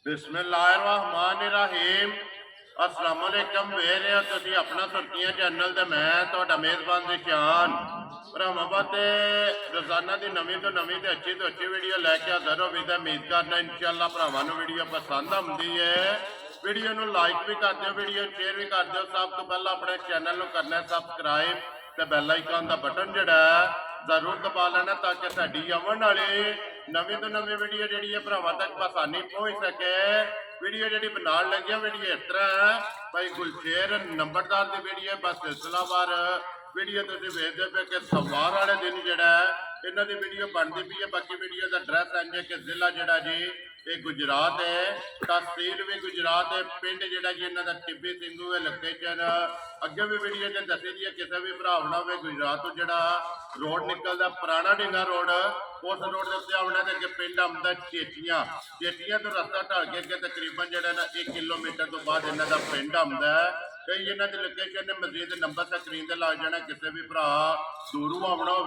बिस्मिल्लाहिर्रहमानिर्रहीम। अस्सलाम वालेकुम। वेख रहे हो तुसीं अपना सुर्खियां चैनल ते मैं तुहाडा मेज़बान निशान भरावां ते रोज़ाना की नवीं तो नवीं ते अच्छी वीडियो लैके हाज़र होवी ते उम्मीद करना इंशाअल्लाह भरावां नूं वीडियो पसंद आउंदी है। वीडियो नूं लाइक भी कर दिओ, वीडियो शेयर भी कर दिओ। सब तो पहला अपने चैनल नूं करना है सबसक्राइब ते बैल आइकन का बटन जिहड़ा जरूर दबा लेना ताकि साडी आवन वाली नवीं तो नवीं वीडियो जिहड़ी है भरावां तक आसानी पहुँच सके। वीडियो जी बनाने लगे वीडियो इस तरह है भाई गुलशेर नंबरदार की वीडियो बस सिलसिलावार वीडियो तुम वेखते पे कि सोमवार वाले दिन जोड़ा इन्हों की वीडियो बनती पी है। बाकी वीडियो का एड्रैस इंज है कि जिला जोड़ा जी ये गुजरात है, तहसील भी गुजरात है, पिंड जोड़ा जी इन्हों का टिब्बी सिंघू है। लोकेशन अगे भी वीडियो च दसी दी है। किसी भी भरावना हो गुजरात तो जोड़ा रोड निकलता पुराना ढिंगा रोड, उस रोड के उत्ते आना तो अगे पिंड आंदा चेटियां। चेटियां तो रस्ता ढल के अगे तकरीबन जोड़ा ना 1 किलोमीटर तो बाद इन्हों का पिंड आंदा है। कई इन्हों की लोकेशन ने मजीद नंबर से स्क्रीन से लग जाना। किसी भी भरा दूरों आना हो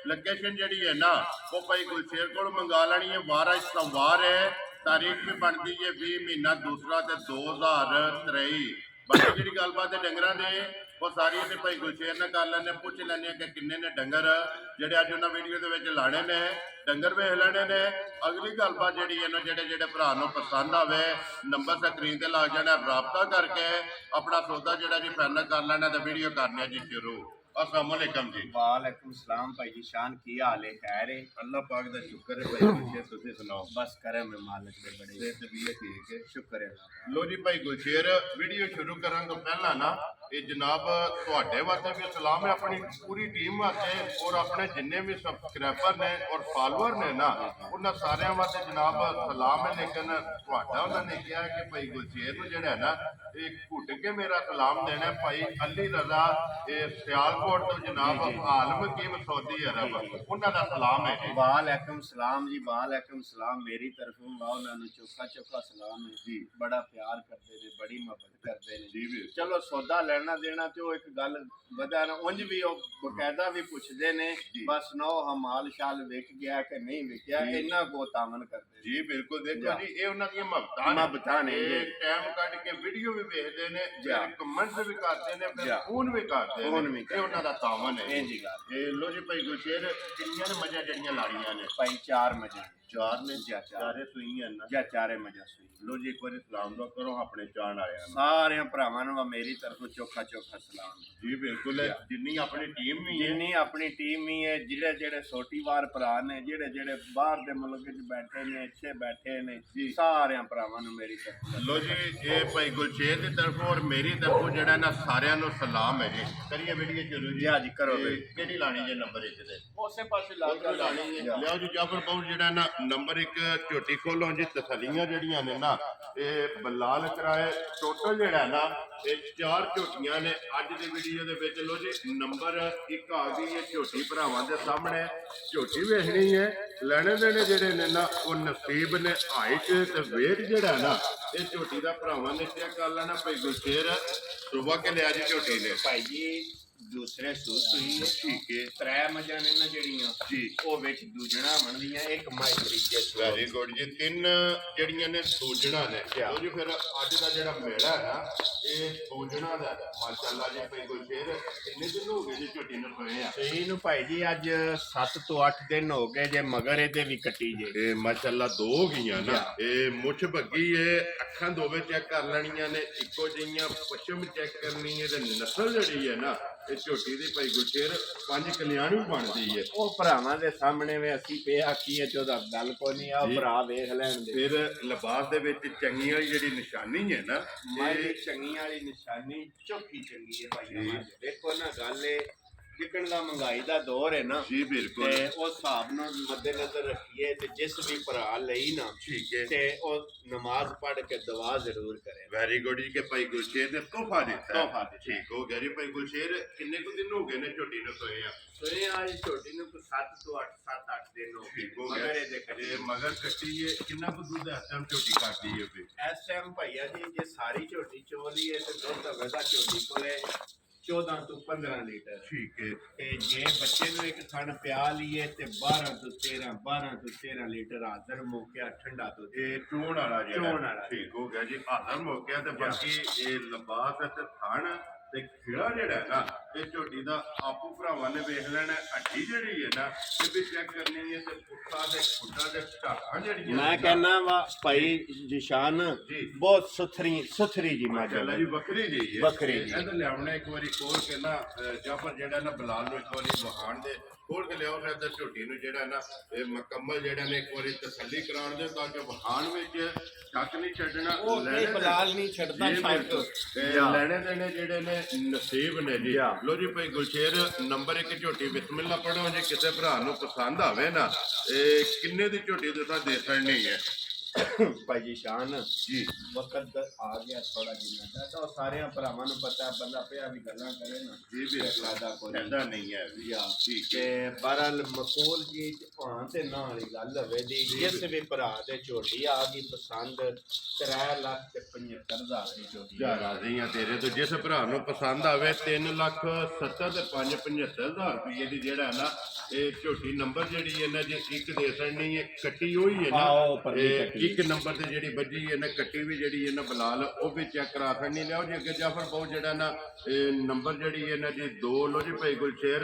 लोकेशन जी है ना वो भाई गुलशेर को मंगा लेनी है। वार सोमवार है, तारीख भी बनती है 20 महीना दूसरा तो 2023। बाकी जी गलबात है डंगर की वो सारी अभी भाई गुलशेर ने कर लें, पूछ लें कि किन्ने ने डंगर जोड़े अज उन्होंने वीडियो लाने ने डंगर वेख लेने ने। अगली गलबात जी जोड़े भरा पसंद आवे नंबर स्क्रीन से लग जाना, रबता करके अपना सौदा जोड़ा जी फाइनल कर लेना तो वीडियो करने जी शुरू। अस्सलाम वालेकुम जी। वालेकुम सलाम भाई जी शान की हाल है? खैर है, अल्लाह पाक दा शुक्र है भाई गुलशेर तुसीं सुनाओ। बस करे में मालिक दे बड़े सेहत भी है ठीक है, शुक्र है। लो जी भाई गुलशेर वीडियो शुरू करने तो पहला ना ये जनाब तुहाडे वास्ते भी सलाम है, अपनी पूरी टीम वास्ते और अपने जिन्ने भी सबसक्राइबर ने और फॉलोअर ने ना उन्होंने सारे वास्ते जनाब सलाम है। लेकिन तुहाडा उन्होंने कहा कि भाई गुलशेर नूं जिहड़ा है ना एक घुट के मेरा सलाम देना है। भाई अली रजा ये सियालकोट तो जनाब आलम कीम सऊदी अरब उन्होंने सलाम है जी। वालेकुम सलाम जी, वालेकुम सलाम मेरी तरफों वाह उन्होंने चोखा चोखा सलाम है जी। बड़ा प्यार करते ने, बड़ी मोहब्बत करते ने जी भी। चलो सौदा लेना देना तो एक गल वधा ना, उंज भी बकायदा भी पुछते ने बस नो हम माल शाल विक गया कि नहीं विकया, इन्ना को तामन करते जी बिल्कुल। देखो जी ये उन्होंने दी महबतां ने टाइम कट के वीडियो भी देखते ने, कमेंट्स भी करते ने, फिर फोन भी करते फोन भी ये उन्हों का तावन है जी गल। ये लो जी भाई गुलशेर किन्नियां ने मजा जड़ियां लाड़ियां ने? भाई 4 मजा चार ने जा चारे सुइयां ना जा चारे मजा सुई। लो जी एक बार सलाम दो करो अपने चाण आया सारे भरावां नूं मेरी तरफों चोखा चोखा सलाम जी बिल्कुल। जिन्नी अपनी टीम भी है, जिन्नी अपनी टीम ही है, जेड़े जेड़े सोटीवार भरा ने, जेड़े जेड़े बाहर दे मुल्क च बैठे ने, इत्थे बैठे ने, सारे भरावां नूं मेरी तरफ। लो जी ये भाई गुलशेर की तरफों और मेरी तरफों जेड़ा ना सारियां नूं सलाम है जी। करिए वीडियो शुरू जी। जी करो केड़ी लानी जे नंबर 1 ते उसे पासे ला उधर लानी है। लियो जी जाफर बहुत जेड़ा ना नंबर 1 झोटी खोलो जी। तसलियां जड़ियां ने ना ये बलाल कराए टोटल जेड़ा ना ये 4 झोटियां ने अज की वीडियो दे विच। लो जी नंबर 1 आ गई है झोटी भरावां दे सामने। झोटी वेखनी है, लेने देने जेड़े ने ना वो नसीब ने। हाइट ते वेट जेड़ा ना ये झोटी दा भरावां ने चेक कर लेना। भाई गुलशेर सुबह के लिया जी झोटी ने भाई जी दूसरे सूट सुई है, ठीक है। 3 मजा ने ना जड़ियां जी वो विच दूजणा बनदियां, एक माई तरीके वेरी गुड जी। 3 जड़ियां ने सूजना ने। लो जी फिर अज का जेड़ा मेला है ना ये सूजना दा माशाअल्लाह जी। भाई गुलशेर किन्ने दिन हो गए जी झोटी ने सोए आ? सही नूं भाई जी अज 7 तो 8 दिन हो गए जे, मगर इहदे भी कट्टी जे ये माशाअल्लाह 2 हो गई ना। ये मुछ बग्गी है, अखां दोवें चेक कर लेनियां ने, इको जिहियां पछम चेक करनी है ते नस्ल जड़ी है ना ये झोटी दी भाई गुलशेर 5 कल्याण भी बनती है। ਉਹ ਭਰਾਵਾਂ ਦੇ ਸਾਹਮਣੇ ਵੇ ਅਸੀਂ ਪੇ ਆਖੀਏ ਤੇ ਉਹਦਾ ਗੱਲ ਕੋਈ ਨਹੀਂ ਆ ਭਰਾ ਵੇਖ ਲੈਣ ਦੇ। फिर लिबास दे विच चंगी वाली जिहड़ी निशानी है ना ਮਾਈ ਚੰਗੀ ਵਾਲੀ ਨਿਸ਼ਾਨੀ ਚੌਕੀ ਚੰਗੀ ਹੈ ਭਾਈ। ਦੇਖੋ ਨਾ ਗੱਲ ਇਹ ਜਿਕਣ ਦਾ ਮਹਿੰਗਾਈ ਦਾ ਦੌਰ ਹੈ ਨਾ जी बिल्कुल ਤੇ ਉਸ ਹਿਸਾਬ ਨਾਲ ਮੱਦੇ ਨਜ਼ਰ ਰੱਖੀਏ ਤੇ ਜਿਸ ਵੀ ਭਰਾ ਲਈ ਨਾ ठीक है। ਤੇ ਉਹ ਨਮਾਜ਼ ਪੜ੍ਹ ਕੇ ਦੁਆ ਜ਼ਰੂਰ ਕਰੇ। वेरी गुड जी के भाई गुलशेर ने तोहफा दिता है। ਤੋਹਫਾ ਦੇ ठीक हो गया जी। भाई गुलशेर किन्ने को दिन हो गए ने झोटी ने सोए आ? ਸੋਏ ਵਾਲੀ ਛੋਟੀ ਨੂੰ 7 ਤੋਂ 8 7-8 ਦਿਨ ਹੋ ਗਏ ठीक हो ਮਗਰ गया। ਇਹਦੇ ये ਕਰੇ मगर कट्टी है किन्ना को दूध है टाइम झोटी काटती है फिर? ਇਸ ਟਾਈਮ ਭਈਆ ਜੀ ਜੇ ਸਾਰੀ ਝੋਟੀ ਚੋਲੀ ਹੈ ਤੇ ਦੁੱਧ ਹੋਵੇਗਾ ਝੋਟੀ ਕੋਲੇ 14 ਤੋਂ 15 ਲੀਟਰ। ਠੀਕ ਹੈ ਤੇ ਜੇ ਬੱਚੇ ਨੂੰ ਇੱਕ ਥਣ ਪਿਆ ਲਈਏ ਤੇ 12 ਤੋਂ 13 ਲੀਟਰ ਹਾਜ਼ਰ ਮੌਕਿਆ ਠੰਡਾ ਤੋਂ ਇਹ ਚੋਣ ਵਾਲਾ ਜਿਹੜਾ ਚੋਣ ਵਾਲਾ। ਠੀਕ ਹੋ ਗਿਆ ਜੀ ਹਾਜ਼ਰ ਮੌਕਿਆ ਤੇ ਬਾਕੀ ਇਹ ਲੰਬਾਸ ਤੇ ਥਣ ਤੇ ਖਿੜਾ ਜਿਹੜਾ ਹੈ ਨਾ ਇਹ ਝੋਟੀ ਦਾ ਆਪੂ ਭਰਾਵਾਂ ਨੇ ਵੇਖ ਲੈਣਾ ਹੱਡੀ ਜਿਹੜੀ ਹੈ ਨਾ ਇਹ ਵੀ ਚੈੱਕ ਕਰਨੀ ਹੈ ਤੇ ਪੁੱਠਾ ਤੇ ਖੁੱਡਾ ਤੇ ਢਾਕਾਂ ਜਿਹੜੀਆਂ ਮੈਂ ਕਹਿੰਦਾ ਵਾ ਭਾਈ ਜਿਸ਼ਾਨ ਜੀ। ਬਹੁਤ ਸੁਥਰੀ ਜੀ ਮਾਜਾ ਮਾਸ਼ਾਅੱਲਾ ਜੀ ਬੱਕਰੀ ਜੀ ਹੈ ਬੱਕਰੀ ਜੀ। ਇਹ ਤਾਂ ਲਿਆਉਣਾ ਇੱਕ ਵਾਰੀ ਖੋਲ ਕੇ ਨਾ ਜਾਫਰ ਜਿਹੜਾ ਨਾ ਬਲਾਲ ਨੂੰ ਇੱਕ ਵਾਰੀ ਵਹਾਣ ਦੇ ਖੋਲ ਕੇ ਲਿਆਓ ਫਿਰ ਤੇ ਝੋਟੀ ਨੂੰ ਜਿਹੜਾ ਨਾ ਇਹ ਮੁਕੰਮਲ ਜਿਹੜਾ ਨੇ ਇੱਕ ਵਾਰੀ ਤਸੱਲੀ ਕਰਾਉਣ ਦੇ ਤਾਂ ਕਿ ਵਹਾਣ ਵਿੱਚ ਸ਼ੱਕ ਨਹੀਂ ਛੱਡਣਾ ਉਹ ਨਹੀਂ ਬਲਾਲ ਨਹੀਂ ਛੱਡਦਾ ਜੀ, ਸ਼ੱਕ। ਬਿਲਕੁਲ। ਤੇ ਲੈਣੇ ਦੇਣੇ ਜਿਹੜੇ ਨੇ ਨਸੀਬ ਨੇ ਜੀ ਜਾ। ਲੋ ਜੀ ਭਾਈ ਗੁਲਸ਼ੇਰ ਨੰਬਰ 1 ਝੋਟੀ ਬਿਸਮਿਲ੍ਲਾ ਪੜੋ ਜੇ ਕਿਸੇ ਭਰਾ ਨੂੰ ਪਸੰਦ ਆਵੇ ਨਾ ਇਹ ਕਿੰਨੇ ਦੀ ਝੋਟੀ ਦੇ ਛੜਨੀ ਹੈ ਭਾਈ ਜਿਸ਼ਾਨ ਜੀ ਵਕਤ ਆ ਗਿਆ ਥੋੜਾ ਜਿਹਾ ਤਾਂ ਸਾਰਿਆਂ ਭਰਾਵਾਂ ਨੂੰ ਪਤਾ ਬੰਦਾ ਪਿਆ ਵੀ ਗੱਲਾਂ ਕਰੇ ਨਾ ਜੀ ਵੀ ਲਾਦਾ ਕੋਈ ਐਂਦਾ ਨਹੀਂ ਹੈ ਯਾ ਠੀਕ ਤੇ ਬਹਰਲ ਮਕੂਲ ਜੀ ਭਾਂ ਤੇ ਨਾ ਵਾਲੀ ਗੱਲ ਹੋਵੇ ਦੀ ਜਿਸ ਵੀ ਭਰਾ ਦੇ ਝੋਟੀ ਆ ਗਈ ਪਸੰਦ 3,75,000 ਦੀ ਝੋਟੀ ਜਾ ਰਾਜ਼ੀ ਆ ਤੇਰੇ ਤੋਂ ਜਿਸ ਭਰਾ ਨੂੰ ਪਸੰਦ ਆਵੇ 3,70,000 ਤੇ 5,75,000 ਰੁਪਏ ਦੀ ਜਿਹੜਾ ਹੈ ਨਾ ਇਹ ਝੋਟੀ ਨੰਬਰ ਜਿਹੜੀ ਹੈ ਨਾ ਜੇ ਇੱਕ ਦੇ ਸੜਨੀ ਹੈ ਕੱਟੀ ਹੋਈ ਹੈ ਨਾ ਆਹੋ, ਪਰਲੀ ਇਹ ਕੱਟੀ। ਇੱਕ ਨੰਬਰ ਤੇ ਜਿਹੜੀ ਵੱਜੀ ਹੈ ਨਾ ਕੱਟੀ ਵੀ ਜਿਹੜੀ ਹੈ ਨਾ ਬਲਾਲ ਉਹ ਵੀ ਚੈੱਕ ਕਰਾ ਸੜਨੀ ਲਿਆਓ ਜੀ ਅੱਗੇ ਜਾਫਰ ਬਹੁਤ ਜਿਹੜਾ ਨਾ ਇਹ ਨੰਬਰ ਜਿਹੜੀ ਹੈ ਨਾ ਜੀ 2 ਲੋ ਜੀ ਭਾਈ ਗੁਲਸ਼ੇਰ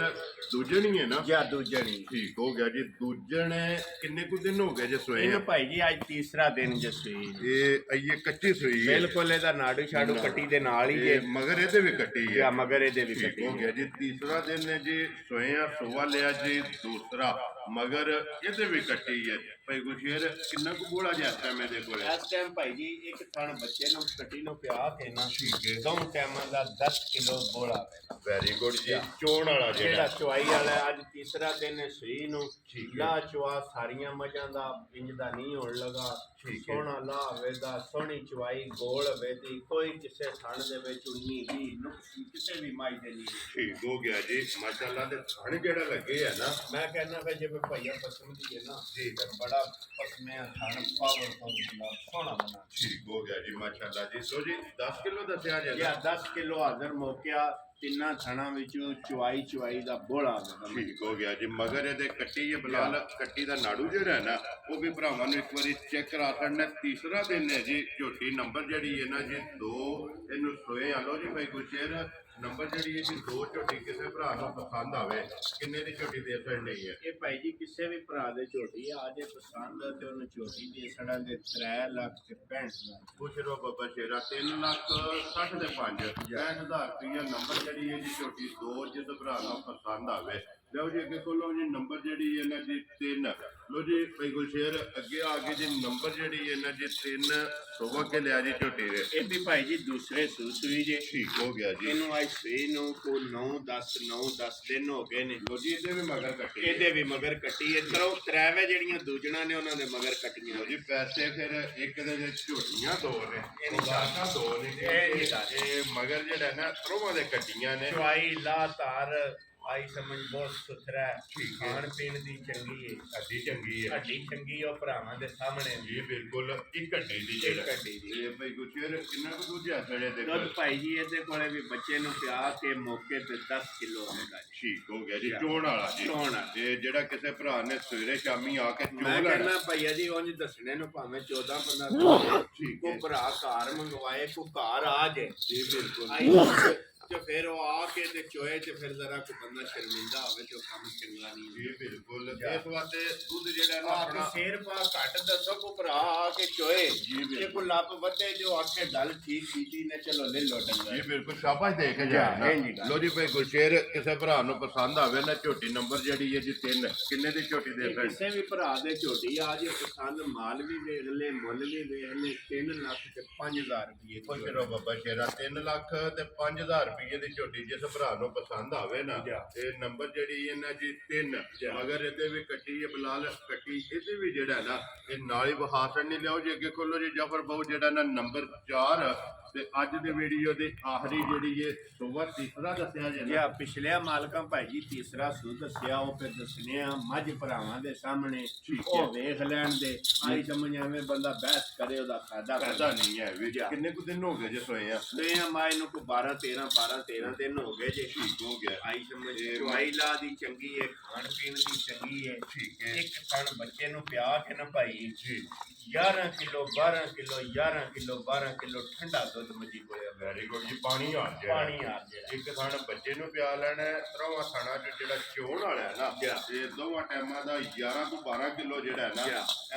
ਦੂਜੇ ਨਹੀਂ ਹੈ ਨਾ ਜਾਦੂ ਜਣੀ ਠੀਕ ਹੋ ਗਿਆ ਜੀ ਦੂਜਣੇ ਕਿੰਨੇ ਕੁ ਦਿਨ ਹੋ ਗਏ ਜੇ ਸੋਏ ਇਹਨੂੰ ਆ? ਭਾਈ ਜੀ ਅੱਜ ਤੀਸਰਾ ਦਿਨ ਜਸਵੀਰ ਇਹ ਅਈਏ ਕੱਚੀ ਸੋਈ ਹੈ ਬਿਲਕੁਲ ਇਹਦਾ ਨਾੜੂ ਛਾੜੂ ਕੱਟੀ ਦੇ ਨਾਲ ਹੀ ਜੇ ਇਹ ਮਗਰ ਇਹਦੇ ਵੀ ਕੱਟੀ ਹੈ ਜਾਂ ਮਗਰ ਇਹਦੇ ਵੀ ਠੀਕ ਕੱਟੀ ਹੋ ਗਿਆ ਜੀ ਤੀਸਰਾ ਦਿਨ ਹੈ ਜੀ ਸੋਇਆ ਸੋਵਾ ਲਿਆ ਜੀ ਦੂਸਰਾ ਮਗਰ ਇਹਦੇ ਵੀ ਕੱਟੀ ਹੈ ਭਾਈ ਗੁਸ਼ੇਰ ਕਿੰਨਾ ਕੁ ਬੋਲਾ ਜਾਂਦਾ ਮੇਰੇ ਕੋਲ ਇਸ ਟਾਈਮ ਭਾਈ ਜੀ ਇੱਕ ਥਣ ਬੱਚੇ ਨੂੰ ਕੱਟੀ ਨੂੰ ਪਿਆ ਕੇ ਨਾ ਠੀਕ ਹੈ ਦੋ ਟਾਈਮਾਂ ਦਾ 10 ਕਿਲੋ ਬੋਲਾ ਵੈਰੀ ਗੁੱਡ ਜੀ ਚੋਣ ਵਾਲਾ ਜਿਹੜਾ ਜਿਹੜਾ ਚੁਆਈ ਵਾਲਾ ਹੈ, ਅੱਜ ਤੀਸਰਾ ਦਿਨ ਹੈ ਸੂਈ ਨੂੰ ਠੀਕ ਹੈ। ਲਾ ਚੁਆ ਸਾਰੀਆਂ ਮੱਝਾਂ ਦਾ ਇੰਜ ਦਾ ਨਹੀਂ ਹੋਣ ਲਗਾ ਠੀਕ ਹੈ। ਸੋਹਣਾ ਲਾ ਹੋਵੇ ਦਾ ਸੋਹਣੀ ਚੁਆਈ ਗੋਲ ਹੋਵੇ ਦੀ ਕੋਈ ਕਿਸੇ ਥਣ ਦੇ ਵਿੱਚ 19 20 ਨੁਕਸ ਕਿਸੇ ਵੀ ਮਾਈ ਦੇ ਨਹੀਂ ਠੀਕ ਹੋ ਗਿਆ ਜੀ ਮਾਸ਼ਾਅੱਲਾ ਤੇ ਥਣ ਜਿਹੜਾ ਲੱਗੇ ਆ ਨਾ ਮੈਂ ਕਹਿੰਦਾ ਕਿ ਜਿਵੇਂ ਭਈਆ ਪਸੰਦ ਹੈ ਨਾ ਜੀ। ਤੇ ਬੜਾ ਪਸਮਿਆ ਥਣ ਪਾਵਰਫੁਲ ਸੋਹਣਾ ਬਣਾ ਠੀਕ ਹੋ ਗਿਆ ਜੀ ਮਾਸ਼ਾਅੱਲਾ ਜੀ ਸੋ ਜੀ 10 ਕਿਲੋ ਦੱਸਿਆ ਜੀ ਜਾਂ 10 ਕਿਲੋ ਹਾਜ਼ਰ ਮੌਕਿਆ ਤਿੰਨਾਂ ਥਣਾਂ ਵਿੱਚੋਂ ਚੁਆਈ ਦਾ ਬੋਲਾ ਹੋਵੇਗਾ ਠੀਕ ਹੋ ਗਿਆ ਜੀ ਮਗਰ ਇਹਦੇ ਕੱਟੀ ਹੈ ਬਲਾਲ ਕੱਟੀ ਦਾ ਨਾੜੂ ਜਿਹੜਾ ਹੈ ਨਾ ਉਹ ਵੀ ਭਰਾਵਾਂ ਨੂੰ ਇੱਕ ਵਾਰੀ ਚੈੱਕ ਕਰਾ ਸਕਣਾ ਤੀਸਰਾ ਦਿਨ ਹੈ ਜੀ ਝੋਟੀ ਨੰਬਰ ਜਿਹੜੀ ਹੈ ਨਾ ਜੀ 2 ਇਹਨੂੰ ਸੋਏ ਆ ਲੋ ਜੀ ਭਾਈ ਗੁਸ਼ੇਰ ਨੰਬਰ ਜਿਹੜੀ ਹੈ ਜੀ 2 ਝੋਟੀ ਕਿਸੇ ਭਰਾ ਨੂੰ ਪਸੰਦ ਆਵੇ ਕਿੰਨੇ ਦੀ ਝੋਟੀ ਦੇ ਸਕਣੀ ਹੈ ਇਹ ਭਾਈ ਜੀ ਕਿਸੇ ਵੀ ਭਰਾ ਦੇ ਝੋਟੀ ਆ ਜੇ ਪਸੰਦ ਤੇ ਉਹਨੂੰ ਝੋਟੀ ਦੇ ਸੜਾ ਦੇ 3,65,000 ਪੁੱਛ ਰੋ ਬਾਬਾ ਸ਼ੇਰਾ 3,60,000 ਦੇ 5,000 ਰੁਪਇਆ ਨੰਬਰ ਜਿਹੜੀ ਹੈ ਜੀ ਝੋਟੀ 2 ਜਿਸ ਭਰਾ ਨੂੰ ਪਸੰਦ ਆਵੇ ਲਓ ਜੀ ਅੱਗੇ ਕੋਲੋਂ ਜੀ ਨੰਬਰ ਜਿਹੜੀ ਹੈ ਨਾ ਜੀ 3 ਲਓ ਜੀ ਭਾਈ ਗੁਲਸ਼ੇਰ ਅੱਗੇ ਆ ਕੇ ਜੀ ਨੰਬਰ ਜਿਹੜੀ ਹੈ ਨਾ ਜੀ 3 ਸੋਵਾ ਕੇ ਲਿਆ ਜੀ ਝੋਟੀ ਦੇ ਇਹ ਵੀ ਭਾਈ ਜੀ ਦੂਸਰੇ ਸੂਈ ਜੇ ਠੀਕ ਹੋ ਗਿਆ ਜੀ ਇਹਨੂੰ ਅੱਜ ਸੂਈ ਨੂੰ ਕੋ 9-10 ਦਿਨ ਹੋ ਗਏ ਨੇ ਲਓ ਜੀ ਇਹਦੇ ਵੀ ਮਗਰ ਕੱਟੀ ਇਹਦੇ ਵੀ ਮਗਰ ਕੱਟੀ ਹੈ ਤਰੋ ਤਰਾਵੇ ਜਿਹੜੀਆਂ ਦੂਜਣਾ ਨੇ ਉਹਨਾਂ ਦੇ ਮਗਰ ਕੱਟੀਆਂ ਲਓ ਜੀ ਪੈਸੇ ਫਿਰ ਇੱਕ ਦੇ ਵਿੱਚ ਝੋਟੀਆਂ 2 ਨੇ ਇਹ ਨਹੀਂ ਗਾਹਾਂ 2 ਨੇ ਇਹ ਨਹੀਂ ਗੱਲ। ਇਹ ਮਗਰ ਜਿਹੜਾ ਨਾ ਤਰੋਵਾਂ ਦੇ ਕੱਟੀਆਂ ਨੇ ਚੁਆਈ ਲਾ ਧਾਰ ਆਈ ਸਮਝ ਬਹੁਤ ਸੁਥਰਾ ਹੈ। ਠੀਕ ਹੈ। ਖਾਣ ਪੀਣ ਦੀ ਚੰਗੀ ਹੈ ਹੱਡੀ ਚੰਗੀ ਹੈ ਹੱਡੀ ਚੰਗੀ ਉਹ ਭਰਾਵਾਂ ਦੇ ਸਾਹਮਣੇ ਜੀ ਬਿਲਕੁਲ ਇੱਕ ਘੰਟੇ ਦੀ ਇੱਕ ਜਿਹੜਾ ਹੱਡੀ ਦੀ ਇਹ ਭਾਈ ਗੁਸ਼ੇਰ ਕਿੰਨਾ ਕੁ ਦੁੱਧ ਆ ਸੜੇ ਦੇ ਦੁੱਧ ਭਾਈ ਜੀ ਇਹਦੇ ਕੋਲੇ ਵੀ ਬੱਚੇ ਨੂੰ ਪਿਆ ਕੇ ਮੌਕੇ ਤੇ 10 ਕਿਲੋ ਹੋਵੇਗਾ ਜੀ ਠੀਕ ਹੋ ਗਿਆ ਜੀ ਚੋਣ ਵਾਲਾ ਜੀ ਚੋਣ ਵਾਲਾ। ਤੇ ਜਿਹੜਾ ਕਿਸੇ ਭਰਾ ਨੇ ਸਵੇਰੇ ਸ਼ਾਮੀ ਆ ਕੇ ਚੋ ਮੈਂ ਲੈਣਾ ਕਹਿੰਦਾ ਭਈਆ ਜੀ ਉਂਝ ਦੱਸਣੇ ਨੂੰ ਭਾਵੇਂ 14-15 ਠੀਕ ਕੋ ਹੈ ਭਰਾ ਘਰ ਮੰਗਵਾਏ ਕੋ ਘਰ ਆ ਜੇ ਜੀ ਬਿਲਕੁਲ ਆਈ ਤੇ ਫਿਰ ਉਹ ਆ ਕੇ ਤੇ ਚੋਏ ਤੇ ਫਿਰ ਜ਼ਰਾ ਕੋ ਬੰਦਾ ਸ਼ਰਮਿੰਦਾ ਹੋਵੇ ਤੇ ਉਹ ਕੰਮ ਚੰਗਾ ਨਹੀਂ ਜੀ ਬਿਲਕੁਲ ਇਸ ਵਾਸਤੇ ਦੁੱਧ ਜਿਹੜਾ ਨਾ ਆ ਆਪਣਾ ਕੇ ਸ਼ੇਰ ਪਾ ਘੱਟ ਦੱਸੋ ਕੋ ਭਰਾ ਆ ਕੇ ਚੋਏ ਜੀ ਬਿਲਕੁਲ। ਜੇ ਕੋ ਲੱਭ ਵੱਧੇ ਜੋ ਆਖੇ ਡਲ ਠੀਕ ਕੀਤੀ ਨੇ ਚਲੋ ਲੈ ਲੋ ਡੰਗਾ ਜੀ ਬਿਲਕੁਲ ਸ਼ਾਬਾਸ਼ ਦੇ ਕੇ ਜਾ, ਜਾਣਾ ਇੰਝ ਹੀ ਗੱਲ। ਲੋ ਜੀ ਭਾਈ ਗੁਲਸ਼ੇਰ ਕਿਸੇ ਭਰਾ ਨੂੰ ਪਸੰਦ ਆਵੇ ਨਾ ਝੋਟੀ ਨੰਬਰ ਜਿਹੜੀ ਹੈ ਜੀ 3 ਕਿੰਨੇ ਦੀ ਝੋਟੀ ਦੇ ਸਕਦੇ ਕਿਸੇ ਵੀ ਭਰਾ ਦੇ ਝੋਟੀ ਆ ਜੇ ਪਸੰਦ ਮਾਲ ਵੀ ਵੇਖ ਲੈ ਮੁੱਲ ਵੀ ਵੇਖ ਲੈ 3 ਲੱਖ ਤੇ 5,000 ਰੁਪਏ ਖੁਸ਼ ਰਹੋ ਬਾਬਾ ਸ਼ੇਰਾ 3 ਲੱਖ ਤੇ 5,000 ਰੁਪਏ ਦੀ ਝੋਟੀ ਜਿਸ ਭਰਾ ਨੂੰ ਪਸੰਦ ਆਵੇ ਨਾ ਜਾ। ਇਹ ਨੰਬਰ ਜਿਹੜੀ ਹੈ ਨਾ ਜੀ 3 ਮਗਰ ਇਹਦੇ ਵੀ ਕੱਟੀ ਹੈ ਬਲਾਲ ਕੱਟੀ ਇਹਦੇ ਵੀ ਜਿਹੜਾ ਨਾ ਇਹ ਨਾਲ ਹੀ ਬਹਾਸਣ ਨਹੀਂ ਲਿਆਓ ਜੀ ਅੱਗੇ ਖੋਲੋ ਜੀ ਜਾਫਰ ਬਾਬੂ ਜਿਹੜਾ ਨਾ ਨੰਬਰ 4 ਤੇ ਅੱਜ ਦੀ ਵੀਡੀਓ ਦੀ ਆਖਰੀ ਜਿਹੜੀ ਇਹ ਸੋਵਾ ਤੀਸਰਾ ਦੱਸਿਆ ਜੇ ਜਿਹੜਾ ਪਿਛਲੇ ਮਾਲਕਾਂ ਭਾਈ ਜੀ ਤੀਸਰਾ ਸੂ ਦੱਸਿਆ ਉਹ ਫਿਰ ਦੱਸਨੇ ਆ ਮੱਝ ਭਰਾਵਾਂ ਦੇ ਸਾਹਮਣੇ ਠੀਕ ਹੈ। ਉਹ ਵੇਖ ਲੈਣ ਦੇ ਆਈ ਸਮਝ ਐਵੇਂ ਬੰਦਾ ਬਹਿਸ ਕਰੇ ਉਹਦਾ ਫਾਇਦਾ ਫਾਇਦਾ ਨਹੀਂ ਹੈ ਵੀ ਜੀ। ਕਿੰਨੇ ਕੁ ਦਿਨ ਹੋ ਗਏ ਜੇ ਸੋਏ ਆ ਨਹੀਂ ਆ ਮਾਈ ਨੂੰ ਕੋ 12 13 ਦਿਨ ਹੋ ਗਏ ਜੇ ਠੀਕ ਹੋ ਗਿਆ ਆਈ ਸਮਝ ਚਵਾਈਲਾ ਦੀ ਚੰਗੀ ਹੈ ਖਾਣ ਪੀਣ ਦੀ ਚੰਗੀ ਹੈ ਠੀਕ ਹੈ ਇੱਕ ਥਣ ਬੱਚੇ ਨੂੰ ਪਿਆ ਕੇ ਨਾ ਭਾਈ ਜੀ 11 ਕਿਲੋ 12 ਕਿਲੋ 11 ਕਿਲੋ 12 ਕਿਲੋ ਠੰਡਾ ਦੁੱਧ ਮੱਝੀ ਕੋਲੇ ਵੈਰੀ ਗੁੱਡ ਜੀ ਪਾਣੀ ਆ ਗਿਆ ਪਾਣੀ ਆ ਜਿਹੜਾ ਇੱਕ ਥਣ ਬੱਚੇ ਨੂੰ ਪਿਆ ਲੈਣਾ ਤਰਵਾ ਥਾਣਾ ਚ ਜਿਹੜਾ ਚੋਣ ਵਾਲਾ ਹੈ ਨਾ ਇਹ ਦੋਵਾਂ ਟਾਈਮਾਂ ਦਾ 11 ਤੋਂ 12 ਕਿਲੋ ਜਿਹੜਾ ਹੈ ਨਾ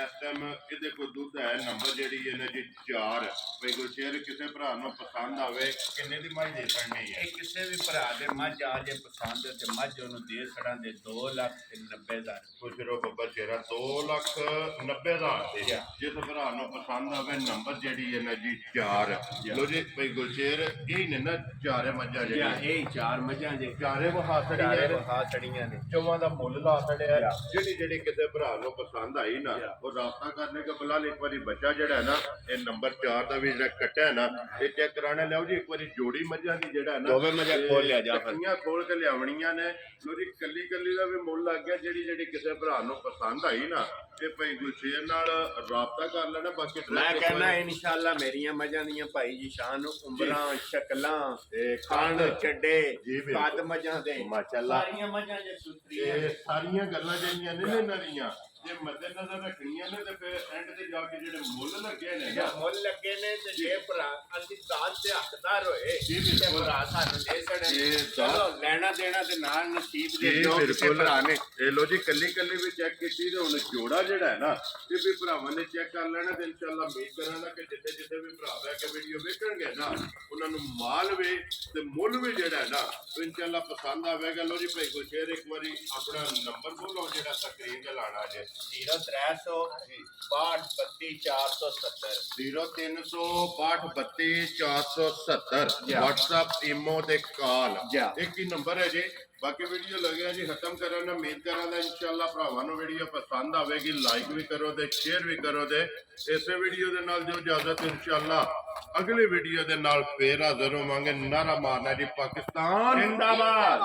ਇਸ ਟਾਈਮ ਇਹਦੇ ਕੋਲ ਦੁੱਧ ਹੈ ਨੰਬਰ ਜਿਹੜੀ ਇਹਨੇ ਜੀ 4 ਕੋਈ ਕੋਈ ਸ਼ੇਅਰ ਕਿਸੇ ਭਰਾ ਨੂੰ ਪਸੰਦ ਆਵੇ ਕਿੰਨੇ ਦੀ ਮੱਝ ਦੇ ਛੱਡਣੀ ਹੈ ਇਹ ਕਿਸੇ ਵੀ ਭਰਾ ਦੇ ਮੱਝ ਆ ਜੇ ਪਸੰਦ ਤੇ ਮੱਝ ਉਹਨੂੰ ਦੇ ਛੜਾਂ ਦੇ 2,90,000 ਕੁਛ ਰੋ ਬੱਬਰ ਸ਼ੇਰਾ 2,90,000 ਤੇ ਜਿਸ ਭਰਾ ਨੂੰ ਪਸੰਦ ਆਵੇ ਨੰਬਰ ਜਿਹੜੀ ਹੈ ਨਾ ਜੀ 4 ਲੋ ਜੀ ਭਾਈ ਗੁਲਸ਼ੇਰ ਇਹ ਨੇ ਨਾ ਚਾਰੇ ਮੱਝਾਂ ਜਾਂ ਜਿਹੜੀਆਂ ਇਹ ਚਾਰ ਮੱਝਾਂ ਜੇ ਚਾਰੇ ਵਹਾ ਚਾਰੇ ਛੜੀਆਂ ਵਹਾ ਛੜੀਆਂ ਨੇ ਚੋਵਾਂ ਦਾ ਮੁੱਲ ਲਾ ਛੜਿਆ ਜਿਹੜੀ ਕਿਸੇ ਭਰਾ ਨੂੰ ਪਸੰਦ ਆਈ ਨਾ ਉਹ ਰਾਬਤਾ ਕਰਨੇ ਕੇ ਬੁਲਾ ਇੱਕ ਵਾਰੀ ਬੱਚਾ ਜਿਹੜਾ ਹੈ ਨਾ ਇਹ ਨੰਬਰ 4 ਦਾ ਵੀ ਜਿਹੜਾ ਕੱਟਿਆ ਹੈ ਨਾ ਇਹ ਚੈੱਕ ਕਰਾਣੇ ਲਿਆਓ ਜੀ ਇੱਕ ਵਾਰੀ ਜੋੜੀ ਮੱਝਾਂ ਦੀ ਜਿਹੜਾ ਹੈ ਨਾ ਦੋਵੇਂ ਮੱਝਾਂ ਖੋਲ ਲਿਆ ਜਾ ਫਿਰ ਕੱਟੀਆਂ ਖੋਲ ਕੇ ਲਿਆਵਣੀਆਂ ਨੇ ਲੋ ਜੀ ਕੱਲੀ ਕੱਲੀ ਦਾ ਵੀ ਮੁੱਲ ਲੱਗ ਗਿਆ ਜਿਹੜੀ ਕਿਸੇ ਭਰਾ ਨੂੰ ਪਸੰਦ ਆਈ ਨਾ ਇਹ ਭਾਈ ਗੁਲਸ਼ੇਰ ਨਾਲ ਰਾਬਤਾ ਕਰ ਲੈਣਾ ਬਾਕੀ ਮੈਂ ਕਹਿੰਦਾ ਇਨਸ਼ਾਅੱਲਾ ਮੇਰੀਆਂ ਮੱਝਾਂ ਦੀਆਂ ਭਾਈ ਜੀ ਸ਼ਾਨ ਉਮਰਾਂ ਸ਼ਕਲਾਂ ਤੇ ਖਾਣ ਚੱਡੇ ਜੀ ਬਿਲਕੁਲ। ਕੱਦ ਮੱਝਾਂ ਦੇ ਮਾਸ਼ਾਅੱਲਾ ਸਾਰੀਆਂ ਮੱਝਾਂ ਜੇ ਸੁਤਰੀਆਂ ਇਹ ਸਾਰੀਆਂ ਗੱਲਾਂ ਜਿਹੜੀਆਂ ਨੇ ਇਹਨਾਂ ਦੀਆਂ ਜੇ ਮੱਦੇ ਨਜ਼ਰ ਰੱਖਣੀਆਂ ਨੇ ਤੇ ਫਿਰ ਐਂਡ ਤੇ ਜਾ ਕੇ ਜਿਹੜੇ ਮੁੱਲ ਲੱਗੇ ਨੇ ਜਾਂ ਮੁੱਲ ਲੱਗੇ ਨੇ ਤੇ ਜੇ ਭਰਾ ਅਸੀਂ ਦਾਤ ਦੇ ਹੱਕਦਾਰ ਹੋਏ ਜੀ ਤੇ ਬਿਲਕੁਲ। ਭਰਾ ਸਾਨੂੰ ਦੇ ਛੜੇ ਇਹ ਚਲੋ ਲੈਣਾ ਦੇਣਾ ਤੇ ਨਾਲ ਨਸੀਬ ਦੇ ਜੀ ਜੋ ਕਿਸੇ ਬਿਲਕੁਲ ਭਰਾ ਨੇ ਇਹ ਲੋ ਜੀ ਕੱਲੀ ਕੱਲੀ ਵੀ ਚੈੱਕ ਕੀਤੀ ਤੇ ਹੁਣ ਜੋੜਾ ਜਿਹੜਾ ਹੈ ਨਾ ਇਹ ਵੀ ਭਰਾਵਾਂ ਨੇ ਚੈੱਕ ਕਰ ਲੈਣਾ ਤੇ ਇਨਸ਼ਾਅੱਲਾ ਉਮੀਦ ਕਰਾਂਗਾ ਕਿ ਜਿੱਥੇ ਜਿੱਥੇ ਵੀ ਭਰਾ ਬੈ ਕੇ ਵੀਡੀਓ ਵੇਖਣਗੇ ਨਾ ਉਹਨਾਂ ਨੂੰ ਮਾਲ ਵੀ ਤੇ ਮੁੱਲ ਵੀ ਜਿਹੜਾ ਹੈ ਨਾ ਉਹ ਇਨਸ਼ਾਅੱਲਾ ਪਸੰਦ ਆਵੇਗਾ ਲੋ ਜੀ ਭਾਈ ਗੁਲਸ਼ੇਰ ਇੱਕ ਵਾਰੀ ਆਪਣਾ ਨੰਬਰ ਬੋਲੋ ਜਿਹੜਾ ਸਕਰੀਨ ਤੇ ਲਾਣਾ ਜੇ 0300 62 470 036232 WhatsApp ਈਮੋ ਤੇ ਕਾਲ ਜੀ। ਇੱਕ ਹੀ ਨੰਬਰ ਹੈ ਜੀ ਬਾਕੀ ਵੀਡੀਓ ਲੱਗਿਆ ਜੀ ਖਤਮ ਕਰਨ ਦਾ ਉਮੀਦ ਕਰਾਂਗਾ ਇਨਸ਼ਾਅੱਲਾ ਭਰਾਵਾਂ ਨੂੰ ਵੀਡੀਓ ਪਸੰਦ ਆਵੇਗੀ ਲਾਈਕ ਵੀ ਕਰੋ ਤੇ ਸ਼ੇਅਰ ਵੀ ਕਰੋ ਤੇ ਇਸੇ ਵੀਡੀਓ ਦੇ ਨਾਲ ਜੋ ਇਜਾਜ਼ਤ ਇਨਸ਼ਾਅੱਲਾ ਅਗਲੀ ਵੀਡੀਓ ਦੇ ਨਾਲ ਫੇਰ ਹਾਜ਼ਰ ਹੋਵਾਂਗੇ ਨਾਰਾ ਮਾਰਨਾ ਜੀ ਪਾਕਿਸਤਾਨ ਜ਼ਿੰਦਾਬਾਦ।